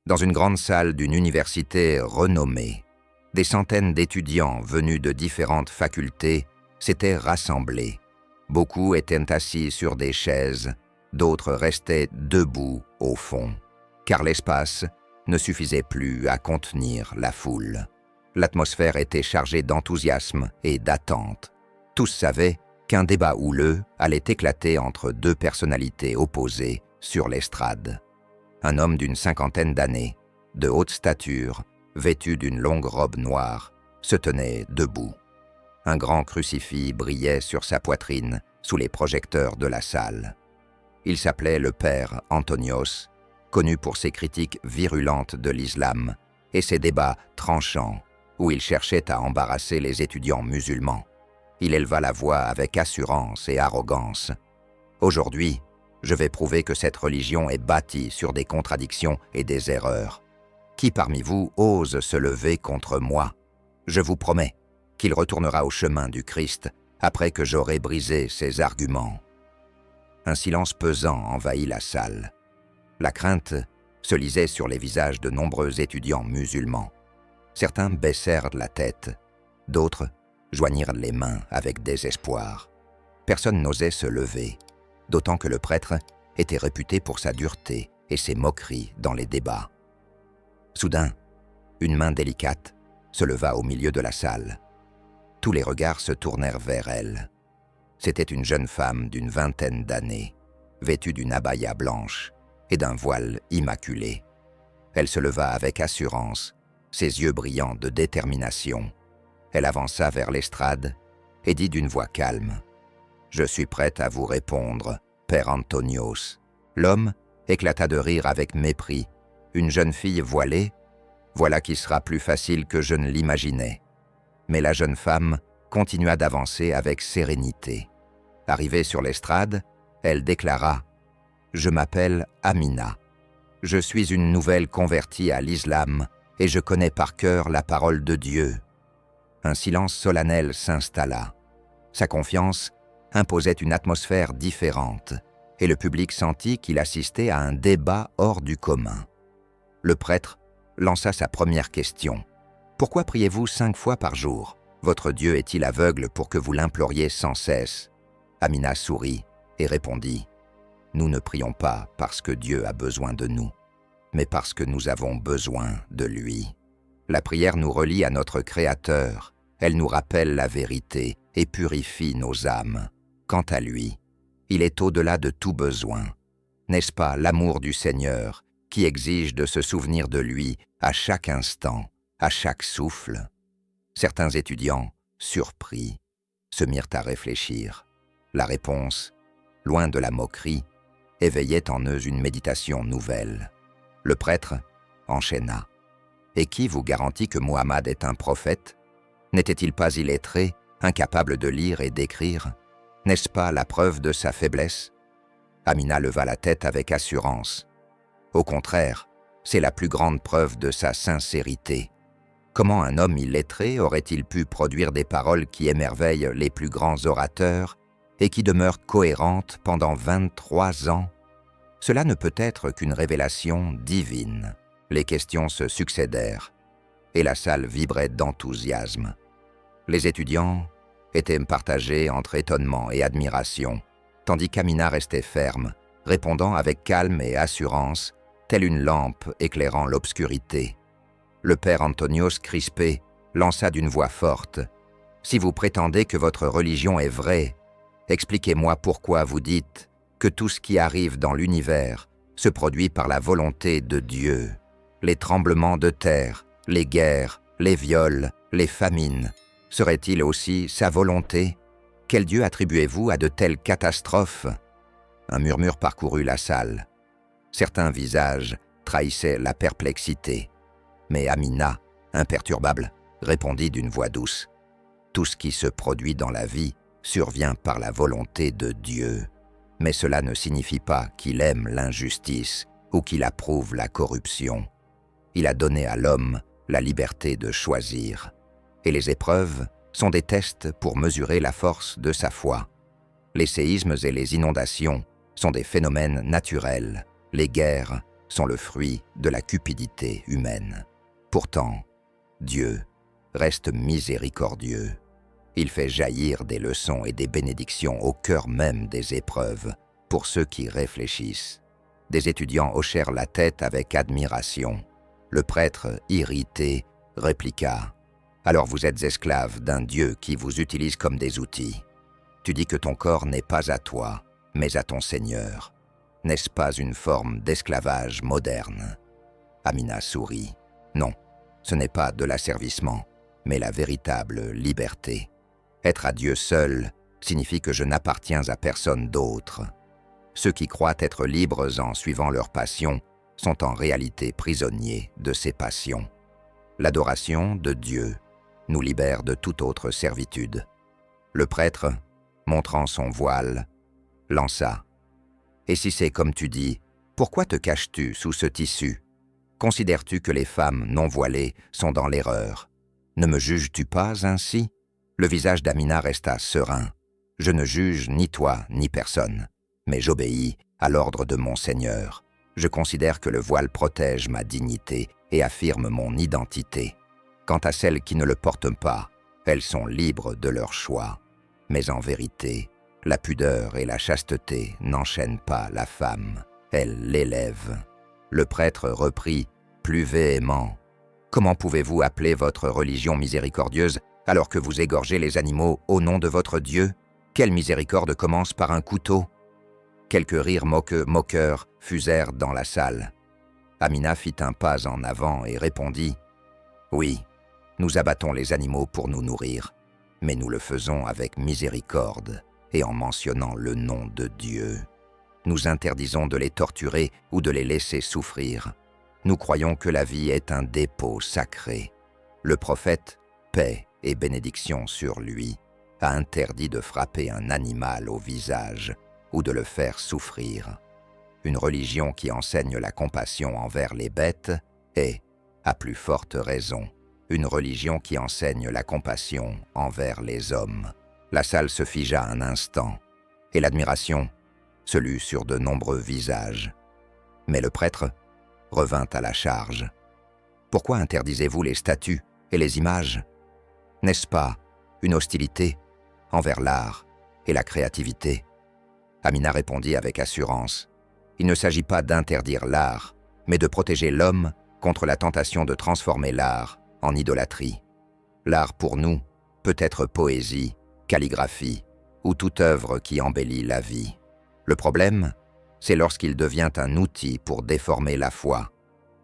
Dans une grande salle d'une université renommée, des centaines d'étudiants venus de différentes facultés s'étaient rassemblés. Beaucoup étaient assis sur des chaises, d'autres restaient debout au fond, car l'espace ne suffisait plus à contenir la foule. L'atmosphère était chargée d'enthousiasme et d'attente. Tous savaient qu'un débat houleux allait éclater entre deux personnalités opposées sur l'estrade. Un homme d'une cinquantaine d'années, de haute stature, vêtu d'une longue robe noire, se tenait debout. Un grand crucifix brillait sur sa poitrine sous les projecteurs de la salle. Il s'appelait le père Antonios, connu pour ses critiques virulentes de l'islam et ses débats tranchants où il cherchait à embarrasser les étudiants musulmans. Il éleva la voix avec assurance et arrogance. « Aujourd'hui, je vais prouver que cette religion est bâtie sur des contradictions et des erreurs. Qui parmi vous ose se lever contre moi? Je vous promets qu'il retournera au chemin du Christ après que j'aurai brisé ses arguments. » Un silence pesant envahit la salle. La crainte se lisait sur les visages de nombreux étudiants musulmans. Certains baissèrent la tête, d'autres joignirent les mains avec désespoir. Personne n'osait se lever, d'autant que le prêtre était réputé pour sa dureté et ses moqueries dans les débats. Soudain, une main délicate se leva au milieu de la salle. Tous les regards se tournèrent vers elle. C'était une jeune femme d'une vingtaine d'années, vêtue d'une abaya blanche et d'un voile immaculé. Elle se leva avec assurance, ses yeux brillants de détermination. Elle avança vers l'estrade et dit d'une voix calme : « Je suis prête à vous répondre, père Antonios. » L'homme éclata de rire avec mépris. « Une jeune fille voilée ? Voilà qui sera plus facile que je ne l'imaginais. » Mais la jeune femme continua d'avancer avec sérénité. Arrivée sur l'estrade, elle déclara : « Je m'appelle Amina. Je suis une nouvelle convertie à l'islam et je connais par cœur la parole de Dieu. » Un silence solennel s'installa. Sa confiance imposait une atmosphère différente et le public sentit qu'il assistait à un débat hors du commun. Le prêtre lança sa première question. « Pourquoi priez-vous 5 fois par jour ? Votre Dieu est-il aveugle pour que vous l'imploriez sans cesse ?» Amina sourit et répondit : « Nous ne prions pas parce que Dieu a besoin de nous, mais parce que nous avons besoin de lui. La prière nous relie à notre Créateur, elle nous rappelle la vérité et purifie nos âmes. Quant à lui, il est au-delà de tout besoin. N'est-ce pas l'amour du Seigneur qui exige de se souvenir de lui à chaque instant, à chaque souffle ?» Certains étudiants, surpris, se mirent à réfléchir. La réponse, loin de la moquerie, éveillait en eux une méditation nouvelle. Le prêtre enchaîna. « Et qui vous garantit que Muhammad est un prophète? N'était-il pas illettré, incapable de lire et d'écrire? N'est-ce pas la preuve de sa faiblesse ?» Amina leva la tête avec assurance. « Au contraire, c'est la plus grande preuve de sa sincérité. Comment un homme illettré aurait-il pu produire des paroles qui émerveillent les plus grands orateurs et qui demeurent cohérentes pendant 23 ans? Cela ne peut être qu'une révélation divine. » Les questions se succédèrent et la salle vibrait d'enthousiasme. Les étudiants étaient partagés entre étonnement et admiration, tandis qu'Amina restait ferme, répondant avec calme et assurance, telle une lampe éclairant l'obscurité. Le père Antonios, crispé, lança d'une voix forte : « Si vous prétendez que votre religion est vraie, expliquez-moi pourquoi vous dites que tout ce qui arrive dans l'univers se produit par la volonté de Dieu. Les tremblements de terre, les guerres, les viols, les famines, seraient-ils aussi sa volonté? Quel Dieu attribuez-vous à de telles catastrophes ?» Un murmure parcourut la salle. Certains visages trahissaient la perplexité. Mais Amina, imperturbable, répondit d'une voix douce : « Tout ce qui se produit dans la vie survient par la volonté de Dieu. Mais cela ne signifie pas qu'il aime l'injustice ou qu'il approuve la corruption. Il a donné à l'homme la liberté de choisir. Et les épreuves sont des tests pour mesurer la force de sa foi. Les séismes et les inondations sont des phénomènes naturels. Les guerres sont le fruit de la cupidité humaine. Pourtant, Dieu reste miséricordieux. Il fait jaillir des leçons et des bénédictions au cœur même des épreuves pour ceux qui réfléchissent. Des étudiants hochèrent la tête avec admiration. Le prêtre, irrité, répliqua « Alors vous êtes esclaves d'un Dieu qui vous utilise comme des outils. Tu dis que ton corps n'est pas à toi, mais à ton Seigneur. N'est-ce pas une forme d'esclavage moderne ?» Amina sourit. « Non, ce n'est pas de l'asservissement, mais la véritable liberté. Être à Dieu seul signifie que je n'appartiens à personne d'autre. Ceux qui croient être libres en suivant leurs passions sont en réalité prisonniers de ces passions. L'adoration de Dieu nous libère de toute autre servitude. » Le prêtre, montrant son voile, lança. « Et si c'est comme tu dis, pourquoi te caches-tu sous ce tissu? Considères-tu que les femmes non voilées sont dans l'erreur? Ne me juges-tu pas ainsi ?» Le visage d'Amina resta serein. « Je ne juge ni toi ni personne, mais j'obéis à l'ordre de mon Seigneur. Je considère que le voile protège ma dignité et affirme mon identité. Quant à celles qui ne le portent pas, elles sont libres de leur choix. Mais en vérité, la pudeur et la chasteté n'enchaînent pas la femme, elles l'élèvent. » Le prêtre reprit, plus véhément. « Comment pouvez-vous appeler votre religion miséricordieuse alors que vous égorgez les animaux au nom de votre Dieu? Quelle miséricorde commence par un couteau ?» Quelques rires moqueurs fusèrent dans la salle. Amina fit un pas en avant et répondit « Oui, nous abattons les animaux pour nous nourrir, mais nous le faisons avec miséricorde et en mentionnant le nom de Dieu. Nous interdisons de les torturer ou de les laisser souffrir. Nous croyons que la vie est un dépôt sacré. Le prophète, paix et bénédiction sur lui, a interdit de frapper un animal au visage ou de le faire souffrir. Une religion qui enseigne la compassion envers les bêtes est, à plus forte raison, une religion qui enseigne la compassion envers les hommes. » La salle se figea un instant, et l'admiration se lut sur de nombreux visages. Mais le prêtre revint à la charge. « Pourquoi interdisez-vous les statues et les images? N'est-ce pas une hostilité envers l'art et la créativité ?» Amina répondit avec assurance. « Il ne s'agit pas d'interdire l'art, mais de protéger l'homme contre la tentation de transformer l'art en idolâtrie. L'art pour nous peut être poésie, calligraphie ou toute œuvre qui embellit la vie. Le problème, c'est lorsqu'il devient un outil pour déformer la foi. »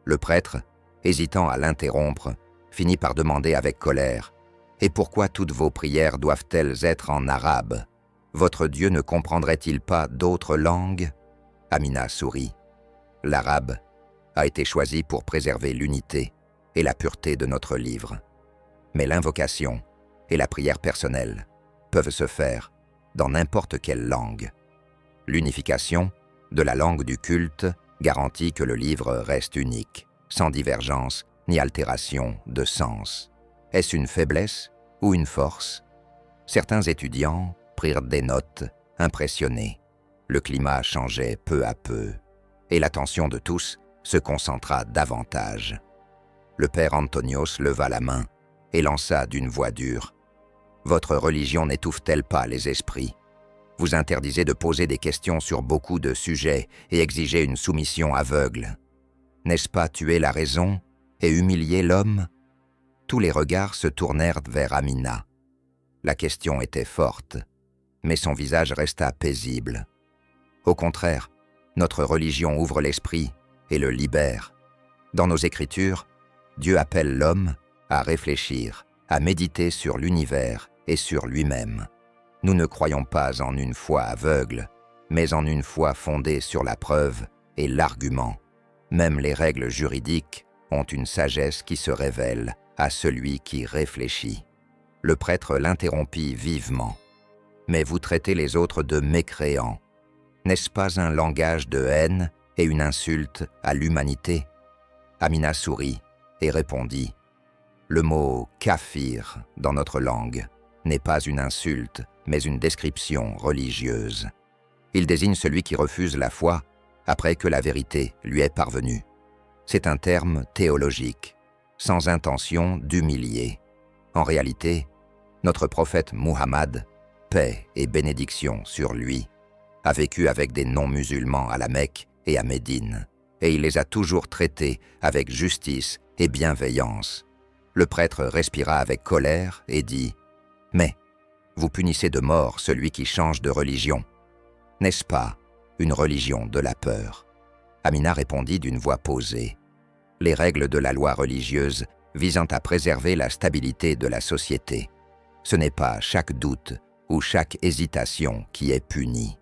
Le prêtre, hésitant à l'interrompre, finit par demander avec colère « Et pourquoi toutes vos prières doivent-elles être en arabe? Votre Dieu ne comprendrait-il pas d'autres langues ?» Amina sourit. « L'arabe a été choisi pour préserver l'unité et la pureté de notre livre. Mais l'invocation et la prière personnelle peuvent se faire dans n'importe quelle langue. L'unification de la langue du culte garantit que le livre reste unique, sans divergence ni altération de sens. Est-ce une faiblesse ou une force? » Certains étudiants prirent des notes, impressionnés. Le climat changeait peu à peu, et l'attention de tous se concentra davantage. Le père Antonios leva la main et lança d'une voix dure. « Votre religion n'étouffe-t-elle pas les esprits? Vous interdisez de poser des questions sur beaucoup de sujets et exigez une soumission aveugle. N'est-ce pas tuer la raison et humilier l'homme ?» Tous les regards se tournèrent vers Amina. La question était forte, mais son visage resta paisible. Au contraire, notre religion ouvre l'esprit et le libère. Dans nos écritures, Dieu appelle l'homme à réfléchir, à méditer sur l'univers et sur lui-même. Nous ne croyons pas en une foi aveugle, mais en une foi fondée sur la preuve et l'argument. Même les règles juridiques ont une sagesse qui se révèle à celui qui réfléchit. Le prêtre l'interrompit vivement. « Mais vous traitez les autres de mécréants. N'est-ce pas un langage de haine et une insulte à l'humanité ?» Amina sourit et répondit « Le mot « kafir » dans notre langue n'est pas une insulte, mais une description religieuse. Il désigne celui qui refuse la foi après que la vérité lui est parvenue. C'est un terme théologique, sans intention d'humilier. En réalité, notre prophète Muhammad, paix et bénédiction sur lui, a vécu avec des non-musulmans à la Mecque et à Médine, et il les a toujours traités avec justice et bienveillance. Le prêtre respira avec colère et dit « Mais, vous punissez de mort celui qui change de religion. N'est-ce pas une religion de la peur ?» Amina répondit d'une voix posée. Les règles de la loi religieuse visant à préserver la stabilité de la société. Ce n'est pas chaque doute ou chaque hésitation qui est puni.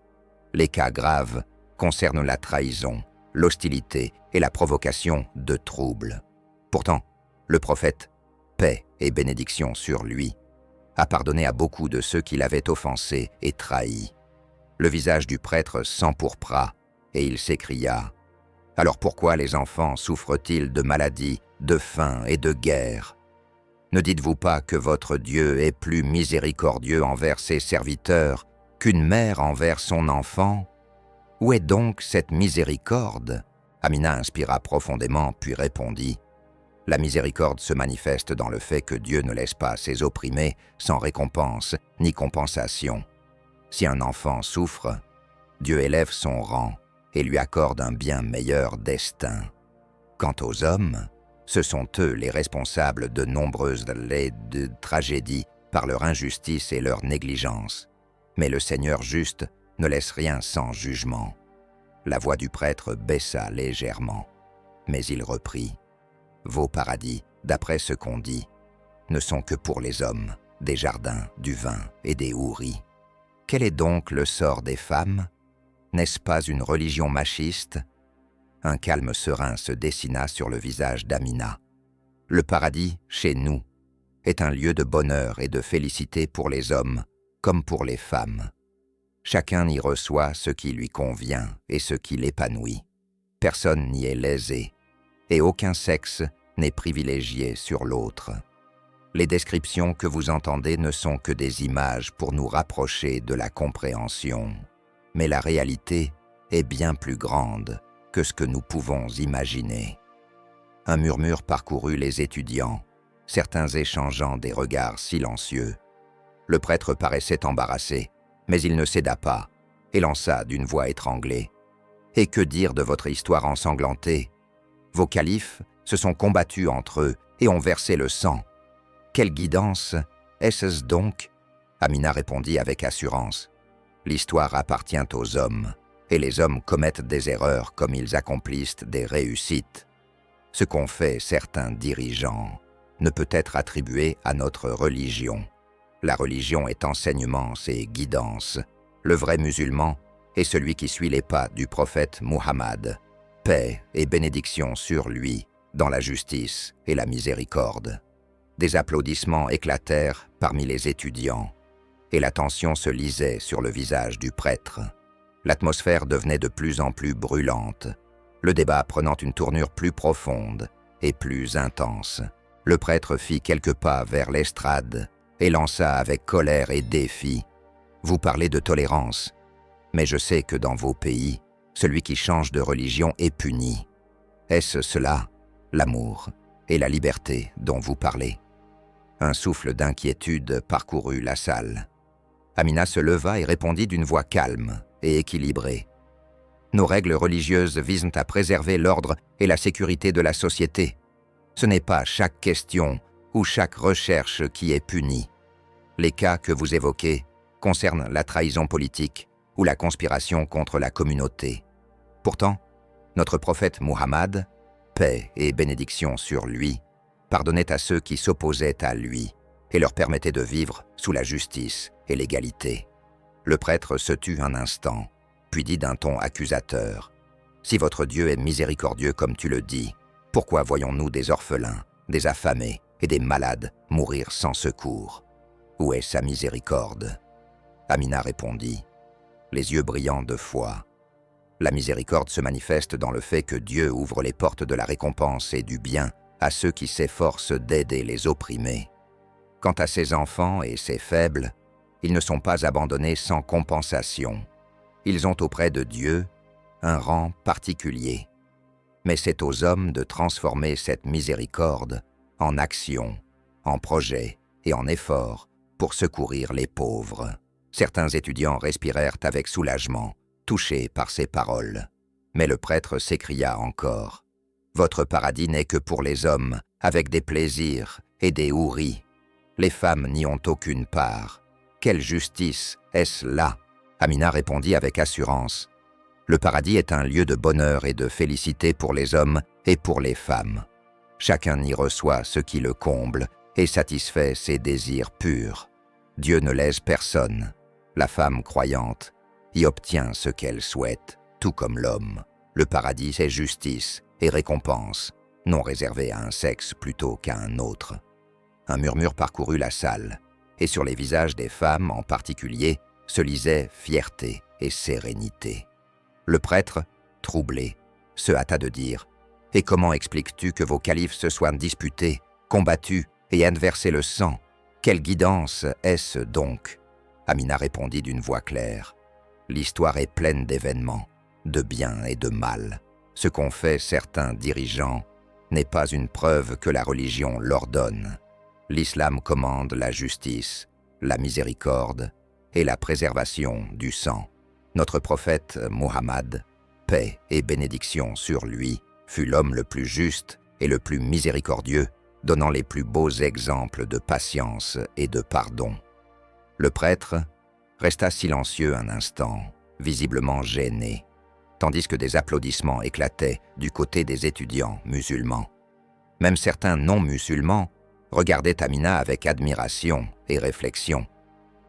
Les cas graves concernent la trahison, l'hostilité et la provocation de troubles. Pourtant, le prophète, paix et bénédiction sur lui, a pardonné à beaucoup de ceux qui l'avaient offensé et trahi. Le visage du prêtre s'empourpra et il s'écria « Alors pourquoi les enfants souffrent-ils de maladies, de faim et de guerre ? Ne dites-vous pas que votre Dieu est plus miséricordieux envers ses serviteurs qu'une mère envers son enfant ? Où est donc cette miséricorde ?» Amina inspira profondément puis répondit « La miséricorde se manifeste dans le fait que Dieu ne laisse pas ses opprimés sans récompense ni compensation. Si un enfant souffre, Dieu élève son rang et lui accorde un bien meilleur destin. Quant aux hommes, ce sont eux les responsables de nombreuses tragédies par leur injustice et leur négligence. Mais le Seigneur juste ne laisse rien sans jugement. » La voix du prêtre baissa légèrement, mais il reprit « Vos paradis, d'après ce qu'on dit, ne sont que pour les hommes, des jardins, du vin et des houris. Quel est donc le sort des femmes ? N'est-ce pas une religion machiste ?» Un calme serein se dessina sur le visage d'Amina. Le paradis, chez nous, est un lieu de bonheur et de félicité pour les hommes comme pour les femmes. Chacun y reçoit ce qui lui convient et ce qui l'épanouit. Personne n'y est lésé, et aucun sexe n'est privilégié sur l'autre. Les descriptions que vous entendez ne sont que des images pour nous rapprocher de la compréhension. Mais la réalité est bien plus grande que ce que nous pouvons imaginer. Un murmure parcourut les étudiants, certains échangeant des regards silencieux. Le prêtre paraissait embarrassé, mais il ne céda pas et lança d'une voix étranglée. « Et que dire de votre histoire ensanglantée ? Vos califes se sont combattus entre eux et ont versé le sang. Quelle guidance est-ce donc ?» Amina répondit avec assurance. « L'histoire appartient aux hommes, et les hommes commettent des erreurs comme ils accomplissent des réussites. Ce qu'ont fait certains dirigeants ne peut être attribué à notre religion. La religion est enseignement et guidance. Le vrai musulman est celui qui suit les pas du prophète Muhammad. Paix et bénédiction sur lui, dans la justice et la miséricorde. » Des applaudissements éclatèrent parmi les étudiants, et la tension se lisait sur le visage du prêtre. L'atmosphère devenait de plus en plus brûlante, le débat prenant une tournure plus profonde et plus intense. Le prêtre fit quelques pas vers l'estrade et lança avec colère et défi « Vous parlez de tolérance, mais je sais que dans vos pays, celui qui change de religion est puni. Est-ce cela, l'amour et la liberté dont vous parlez ?» Un souffle d'inquiétude parcourut la salle. Amina se leva et répondit d'une voix calme et équilibrée. « Nos règles religieuses visent à préserver l'ordre et la sécurité de la société. Ce n'est pas chaque question ou chaque recherche qui est punie. Les cas que vous évoquez concernent la trahison politique ou la conspiration contre la communauté. Pourtant, notre prophète Muhammad, paix et bénédiction sur lui, pardonnait à ceux qui s'opposaient à lui et leur permettait de vivre sous la justice et l'égalité. » Le prêtre se tut un instant, puis dit d'un ton accusateur « Si votre Dieu est miséricordieux comme tu le dis, pourquoi voyons-nous des orphelins, des affamés et des malades mourir sans secours? Où est sa miséricorde ?» Amina répondit, les yeux brillants de foi. « La miséricorde se manifeste dans le fait que Dieu ouvre les portes de la récompense et du bien à ceux qui s'efforcent d'aider les opprimés. Quant à ses enfants et ses faibles, ils ne sont pas abandonnés sans compensation. Ils ont auprès de Dieu un rang particulier. Mais c'est aux hommes de transformer cette miséricorde en action, en projet et en effort pour secourir les pauvres. Certains étudiants respirèrent avec soulagement, touchés par ces paroles. Mais le prêtre s'écria encore. « Votre paradis n'est que pour les hommes, avec des plaisirs et des houris. Les femmes n'y ont aucune part. Quelle justice est-ce là ?» Amina répondit avec assurance. « Le paradis est un lieu de bonheur et de félicité pour les hommes et pour les femmes. Chacun y reçoit ce qui le comble et satisfait ses désirs purs. Dieu ne lèse personne. La femme croyante y obtient ce qu'elle souhaite, tout comme l'homme. Le paradis est justice et récompense, non réservée à un sexe plutôt qu'à un autre. » Un murmure parcourut la salle, et sur les visages des femmes en particulier se lisait fierté et sérénité. Le prêtre, troublé, se hâta de dire « Et comment expliques-tu que vos califes se soient disputés, combattus et aient versé le sang? Quelle guidance est-ce donc ?» Amina répondit d'une voix claire. « L'histoire est pleine d'événements, de bien et de mal. Ce qu'ont fait certains dirigeants n'est pas une preuve que la religion l'ordonne. L'islam commande la justice, la miséricorde et la préservation du sang. Notre prophète Muhammad, paix et bénédiction sur lui, fut l'homme le plus juste et le plus miséricordieux, donnant les plus beaux exemples de patience et de pardon. » Le prêtre resta silencieux un instant, visiblement gêné, tandis que des applaudissements éclataient du côté des étudiants musulmans. Même certains non-musulmans regardaient Amina avec admiration et réflexion.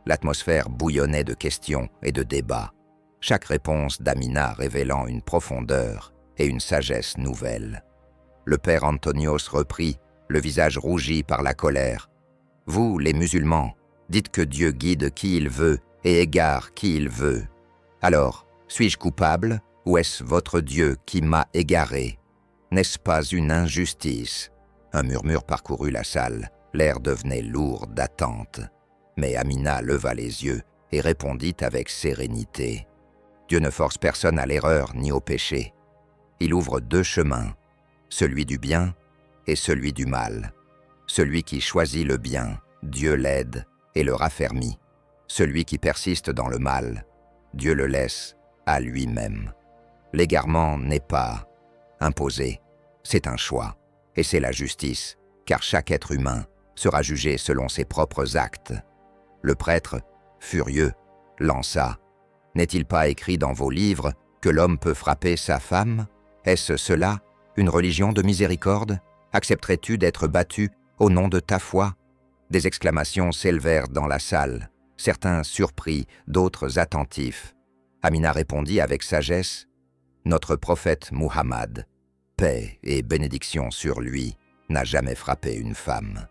L'atmosphère bouillonnait de questions et de débats, chaque réponse d'Amina révélant une profondeur et une sagesse nouvelles. Le père Antonios reprit, le visage rougi par la colère. « Vous, les musulmans, dites que Dieu guide qui il veut et égare qui il veut. Alors, suis-je coupable ou est-ce votre Dieu qui m'a égaré? N'est-ce pas une injustice ?» Un murmure parcourut la salle, l'air devenait lourd d'attente. Mais Amina leva les yeux et répondit avec sérénité. « Dieu ne force personne à l'erreur ni au péché. Il ouvre deux chemins, celui du bien et celui du mal. Celui qui choisit le bien, Dieu l'aide et le raffermit. Celui qui persiste dans le mal, Dieu le laisse à lui-même. L'égarement n'est pas imposé, c'est un choix, et c'est la justice, car chaque être humain sera jugé selon ses propres actes. » Le prêtre, furieux, lança. « N'est-il pas écrit dans vos livres que l'homme peut frapper sa femme? Est-ce cela, une religion de miséricorde? Accepterais-tu d'être battu au nom de ta foi ?» Des exclamations s'élevèrent dans la salle, certains surpris, d'autres attentifs. Amina répondit avec sagesse. « Notre prophète Muhammad, paix et bénédiction sur lui, n'a jamais frappé une femme. »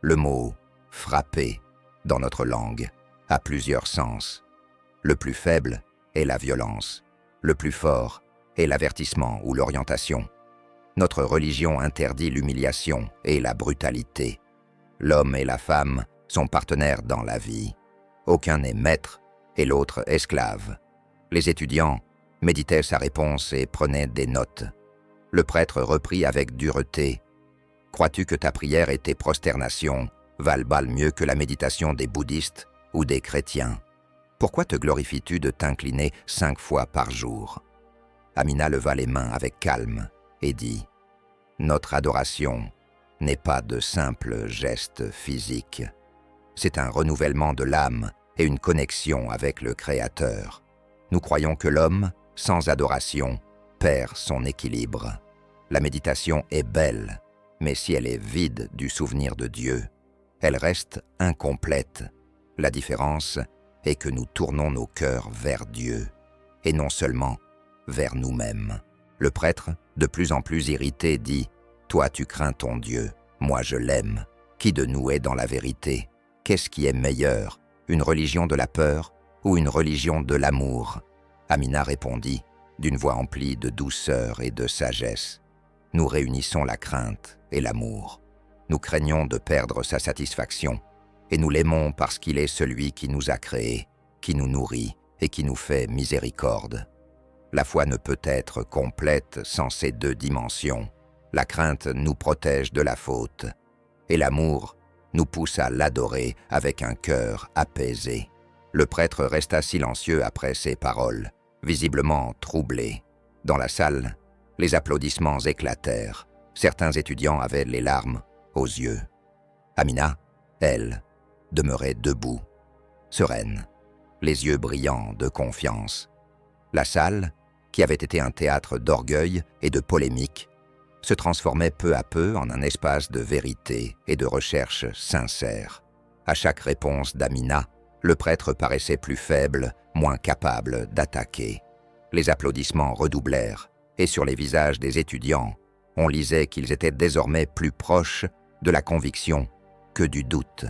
Le mot « frapper » dans notre langue a plusieurs sens. Le plus faible est la violence, le plus fort est l'avertissement ou l'orientation. Notre religion interdit l'humiliation et la brutalité. L'homme et la femme sont partenaires dans la vie. Aucun n'est maître et l'autre esclave. Les étudiants méditaient sa réponse et prenaient des notes. Le prêtre reprit avec dureté. « Crois-tu que ta prière et tes prosternations valent mieux que la méditation des bouddhistes ou des chrétiens? Pourquoi te glorifies-tu de t'incliner 5 fois par jour ?» Amina leva les mains avec calme et dit « Notre adoration n'est pas de simples gestes physiques. C'est un renouvellement de l'âme et une connexion avec le Créateur. Nous croyons que l'homme, sans adoration, perd son équilibre. La méditation est belle, mais si elle est vide du souvenir de Dieu, elle reste incomplète. La différence est que nous tournons nos cœurs vers Dieu, et non seulement vers nous-mêmes. » Le prêtre, de plus en plus irrité, dit « Toi tu crains ton Dieu, moi je l'aime. Qui de nous est dans la vérité? Qu'est-ce qui est meilleur, une religion de la peur ou une religion de l'amour ?» Amina répondit, d'une voix emplie de douceur et de sagesse. « Nous réunissons la crainte et l'amour. Nous craignons de perdre sa satisfaction, et nous l'aimons parce qu'il est celui qui nous a créés, qui nous nourrit et qui nous fait miséricorde. La foi ne peut être complète sans ces deux dimensions. La crainte nous protège de la faute, et l'amour nous pousse à l'adorer avec un cœur apaisé. Le prêtre resta silencieux après ces paroles, visiblement troublé. Dans la salle, les applaudissements éclatèrent. Certains étudiants avaient les larmes aux yeux. Amina, elle, demeurait debout, sereine, les yeux brillants de confiance. La salle, qui avait été un théâtre d'orgueil et de polémique, se transformait peu à peu en un espace de vérité et de recherche sincère. À chaque réponse d'Amina, le prêtre paraissait plus faible, moins capable d'attaquer. Les applaudissements redoublèrent, et sur les visages des étudiants, on lisait qu'ils étaient désormais plus proches de la conviction que du doute.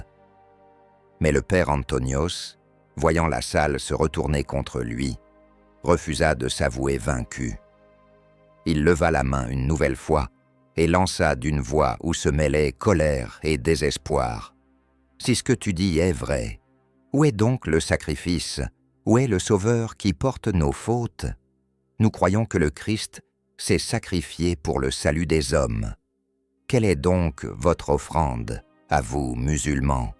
Mais le père Antonios, voyant la salle se retourner contre lui, refusa de s'avouer vaincu. Il leva la main une nouvelle fois et lança d'une voix où se mêlaient colère et désespoir. « Si ce que tu dis est vrai, où est donc le sacrifice? Où est le Sauveur qui porte nos fautes? Nous croyons que le Christ s'est sacrifié pour le salut des hommes. Quelle est donc votre offrande, à vous, musulmans ?»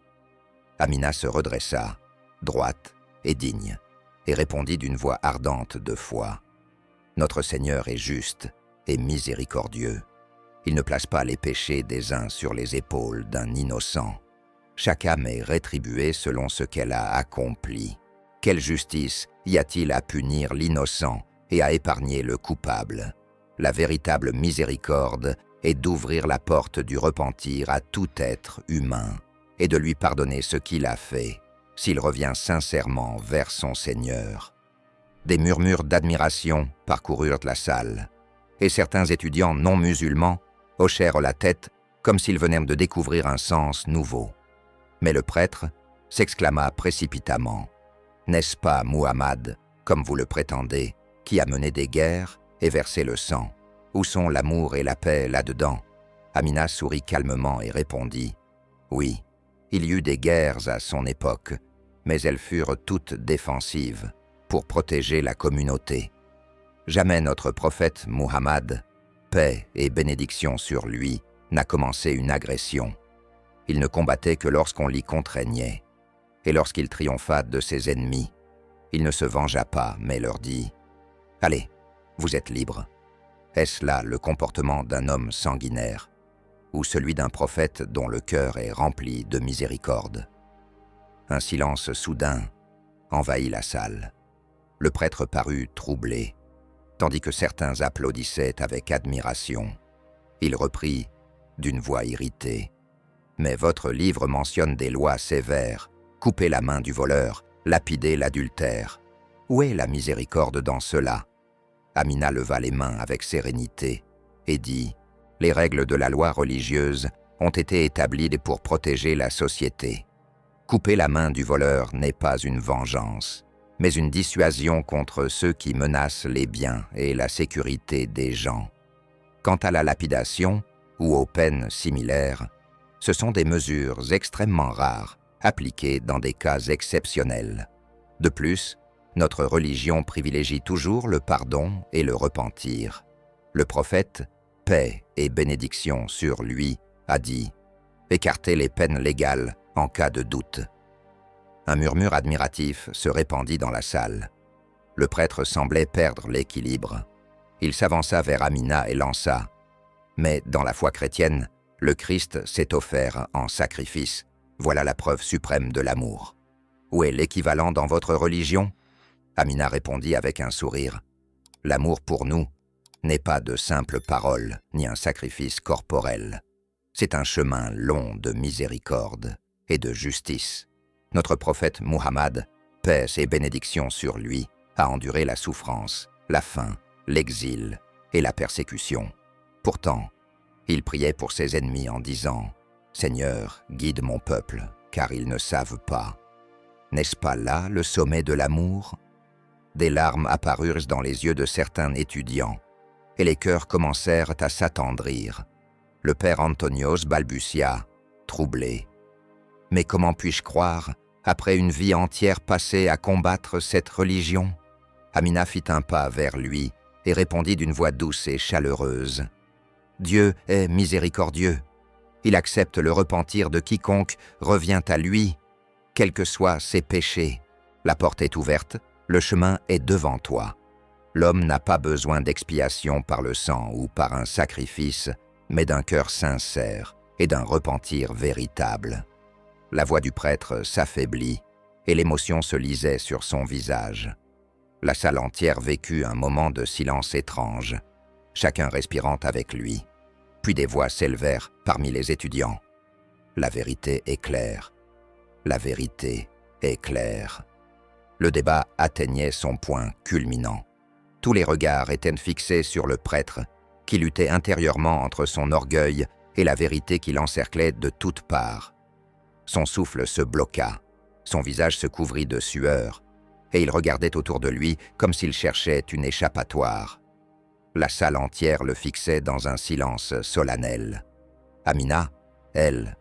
Amina se redressa, droite et digne, et répondit d'une voix ardente de foi. « Notre Seigneur est juste et miséricordieux. Il ne place pas les péchés des uns sur les épaules d'un innocent. Chaque âme est rétribuée selon ce qu'elle a accompli. Quelle justice y a-t-il à punir l'innocent et à épargner le coupable? La véritable miséricorde est d'ouvrir la porte du repentir à tout être humain et de lui pardonner ce qu'il a fait, s'il revient sincèrement vers son Seigneur. » Des murmures d'admiration parcoururent la salle, et certains étudiants non musulmans hochèrent la tête comme s'ils venaient de découvrir un sens nouveau. Mais le prêtre s'exclama précipitamment. « N'est-ce pas Muhammad, comme vous le prétendez, qui a mené des guerres et versé le sang? Où sont l'amour et la paix là-dedans ?» Amina sourit calmement et répondit. « Oui, il y eut des guerres à son époque, mais elles furent toutes défensives, pour protéger la communauté. Jamais notre prophète Muhammad, paix et bénédiction sur lui, n'a commencé une agression. Il ne combattait que lorsqu'on l'y contraignait. Et lorsqu'il triompha de ses ennemis, il ne se vengea pas, mais leur dit « Allez, vous êtes libres. » Est-ce là le comportement d'un homme sanguinaire, ou celui d'un prophète dont le cœur est rempli de miséricorde? Un silence soudain envahit la salle. Le prêtre parut troublé, tandis que certains applaudissaient avec admiration. Il reprit, d'une voix irritée, « Mais votre livre mentionne des lois sévères, couper la main du voleur, lapider l'adultère. Où est la miséricorde dans cela ?» Amina leva les mains avec sérénité et dit, « Les règles de la loi religieuse ont été établies pour protéger la société. Couper la main du voleur n'est pas une vengeance, mais une dissuasion contre ceux qui menacent les biens et la sécurité des gens. Quant à la lapidation, ou aux peines similaires, ce sont des mesures extrêmement rares, appliquées dans des cas exceptionnels. De plus, notre religion privilégie toujours le pardon et le repentir. Le prophète, paix et bénédiction sur lui, a dit « Écartez les peines légales en cas de doute. » Un murmure admiratif se répandit dans la salle. Le prêtre semblait perdre l'équilibre. Il s'avança vers Amina et lança « Mais dans la foi chrétienne, le Christ s'est offert en sacrifice. Voilà la preuve suprême de l'amour. Où est l'équivalent dans votre religion ?» Amina répondit avec un sourire. « L'amour pour nous n'est pas de simples paroles ni un sacrifice corporel. C'est un chemin long de miséricorde et de justice. Notre prophète Muhammad, paix et bénédiction sur lui, a enduré la souffrance, la faim, l'exil et la persécution. Pourtant, il priait pour ses ennemis en disant « Seigneur, guide mon peuple, car ils ne savent pas. » N'est-ce pas là le sommet de l'amour? Des larmes apparurent dans les yeux de certains étudiants, et les cœurs commencèrent à s'attendrir. Le père Antonios balbutia, troublé. « Mais comment puis-je croire, après une vie entière passée à combattre cette religion? Amina fit un pas vers lui et répondit d'une voix douce et chaleureuse. « Dieu est miséricordieux. Il accepte le repentir de quiconque revient à lui, quels que soient ses péchés. La porte est ouverte, le chemin est devant toi. L'homme n'a pas besoin d'expiation par le sang ou par un sacrifice, mais d'un cœur sincère et d'un repentir véritable. » La voix du prêtre s'affaiblit et l'émotion se lisait sur son visage. La salle entière vécut un moment de silence étrange, chacun respirant avec lui. Puis des voix s'élevèrent parmi les étudiants. « La vérité est claire. La vérité est claire. » Le débat atteignait son point culminant. Tous les regards étaient fixés sur le prêtre, qui luttait intérieurement entre son orgueil et la vérité qui l'encerclait de toutes parts. Son souffle se bloqua, son visage se couvrit de sueur, et il regardait autour de lui comme s'il cherchait une échappatoire. La salle entière le fixait dans un silence solennel. Amina, elle,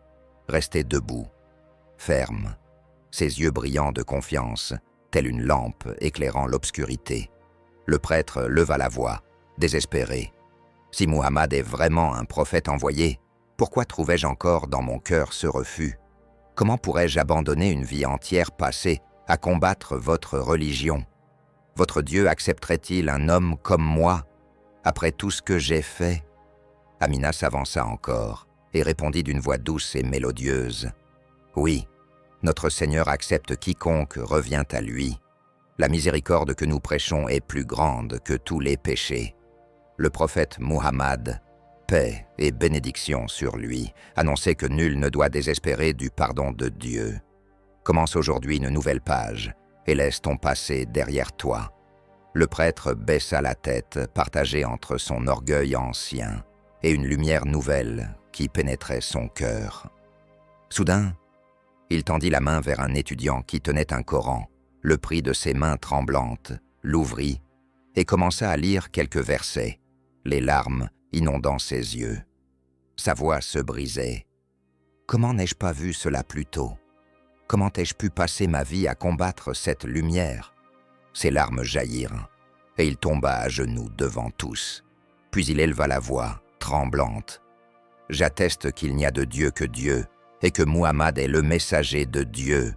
restait debout, ferme, ses yeux brillants de confiance, telle une lampe éclairant l'obscurité. Le prêtre leva la voix, désespéré. « Si Muhammad est vraiment un prophète envoyé, pourquoi trouvais-je encore dans mon cœur ce refus ? Comment pourrais-je abandonner une vie entière passée à combattre votre religion? Votre Dieu accepterait-il un homme comme moi, après tout ce que j'ai fait ?» Amina s'avança encore et répondit d'une voix douce et mélodieuse. « Oui, notre Seigneur accepte quiconque revient à lui. La miséricorde que nous prêchons est plus grande que tous les péchés. Le prophète Muhammad, paix et bénédiction sur lui, annonçait que nul ne doit désespérer du pardon de Dieu. Commence aujourd'hui une nouvelle page et laisse ton passé derrière toi. » Le prêtre baissa la tête, partagée entre son orgueil ancien et une lumière nouvelle qui pénétrait son cœur. Soudain, il tendit la main vers un étudiant qui tenait un Coran, le prit de ses mains tremblantes, l'ouvrit et commença à lire quelques versets, les larmes inondant ses yeux. Sa voix se brisait. « Comment n'ai-je pas vu cela plus tôt? Comment ai-je pu passer ma vie à combattre cette lumière ?» Ses larmes jaillirent, et il tomba à genoux devant tous. Puis il éleva la voix, tremblante. « J'atteste qu'il n'y a de Dieu que Dieu, et que Muhammad est le messager de Dieu. »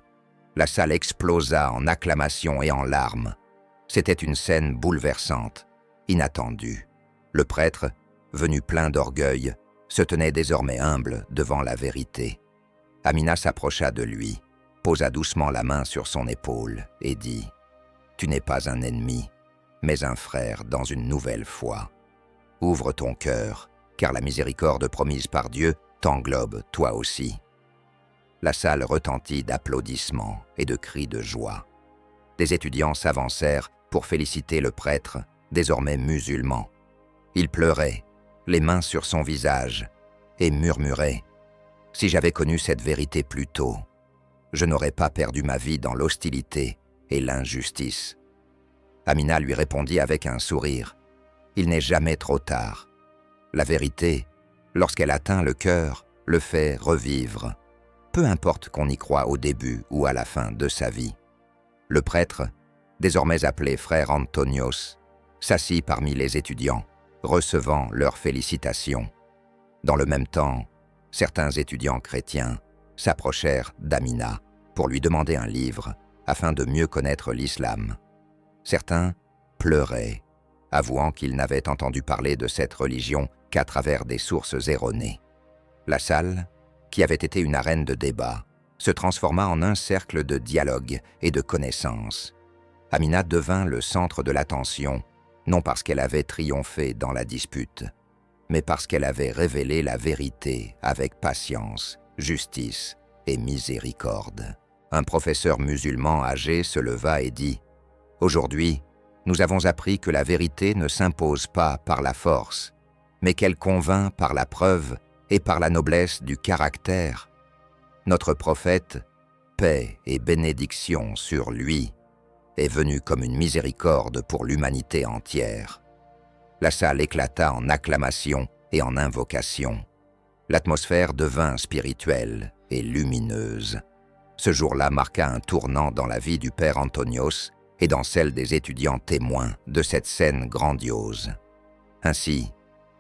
La salle explosa en acclamations et en larmes. C'était une scène bouleversante, inattendue. Le prêtre, venu plein d'orgueil, se tenait désormais humble devant la vérité. Amina s'approcha de lui, posa doucement la main sur son épaule et dit « Tu n'es pas un ennemi, mais un frère dans une nouvelle foi. Ouvre ton cœur, car la miséricorde promise par Dieu t'englobe toi aussi. » La salle retentit d'applaudissements et de cris de joie. Des étudiants s'avancèrent pour féliciter le prêtre, désormais musulman. Il pleurait, les mains sur son visage, et murmurait « Si j'avais connu cette vérité plus tôt, je n'aurais pas perdu ma vie dans l'hostilité et l'injustice. » Amina lui répondit avec un sourire « Il n'est jamais trop tard. La vérité, lorsqu'elle atteint le cœur, le fait revivre. Peu importe qu'on y croit au début ou à la fin de sa vie. » Le prêtre, désormais appelé frère Antonios, s'assit parmi les étudiants, recevant leurs félicitations. Dans le même temps, certains étudiants chrétiens s'approchèrent d'Amina pour lui demander un livre afin de mieux connaître l'islam. Certains pleuraient, avouant qu'ils n'avaient entendu parler de cette religion qu'à travers des sources erronées. La salle, qui avait été une arène de débat, se transforma en un cercle de dialogue et de connaissances. Amina devint le centre de l'attention, non parce qu'elle avait triomphé dans la dispute, mais parce qu'elle avait révélé la vérité avec patience, justice et miséricorde. Un professeur musulman âgé se leva et dit « Aujourd'hui, nous avons appris que la vérité ne s'impose pas par la force, mais qu'elle convainc par la preuve et par la noblesse du caractère. Notre prophète, paix et bénédiction sur lui, est venu comme une miséricorde pour l'humanité entière. » La salle éclata en acclamations et en invocations. L'atmosphère devint spirituelle et lumineuse. Ce jour-là marqua un tournant dans la vie du père Antonios et dans celle des étudiants témoins de cette scène grandiose. Ainsi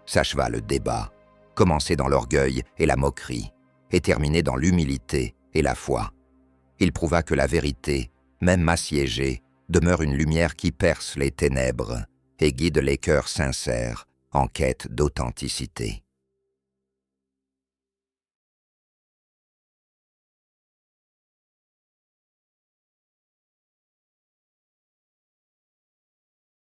s'acheva le débat, commencé dans l'orgueil et la moquerie, et terminé dans l'humilité et la foi. Il prouva que la vérité, même assiégée, demeure une lumière qui perce les ténèbres et guide les cœurs sincères en quête d'authenticité.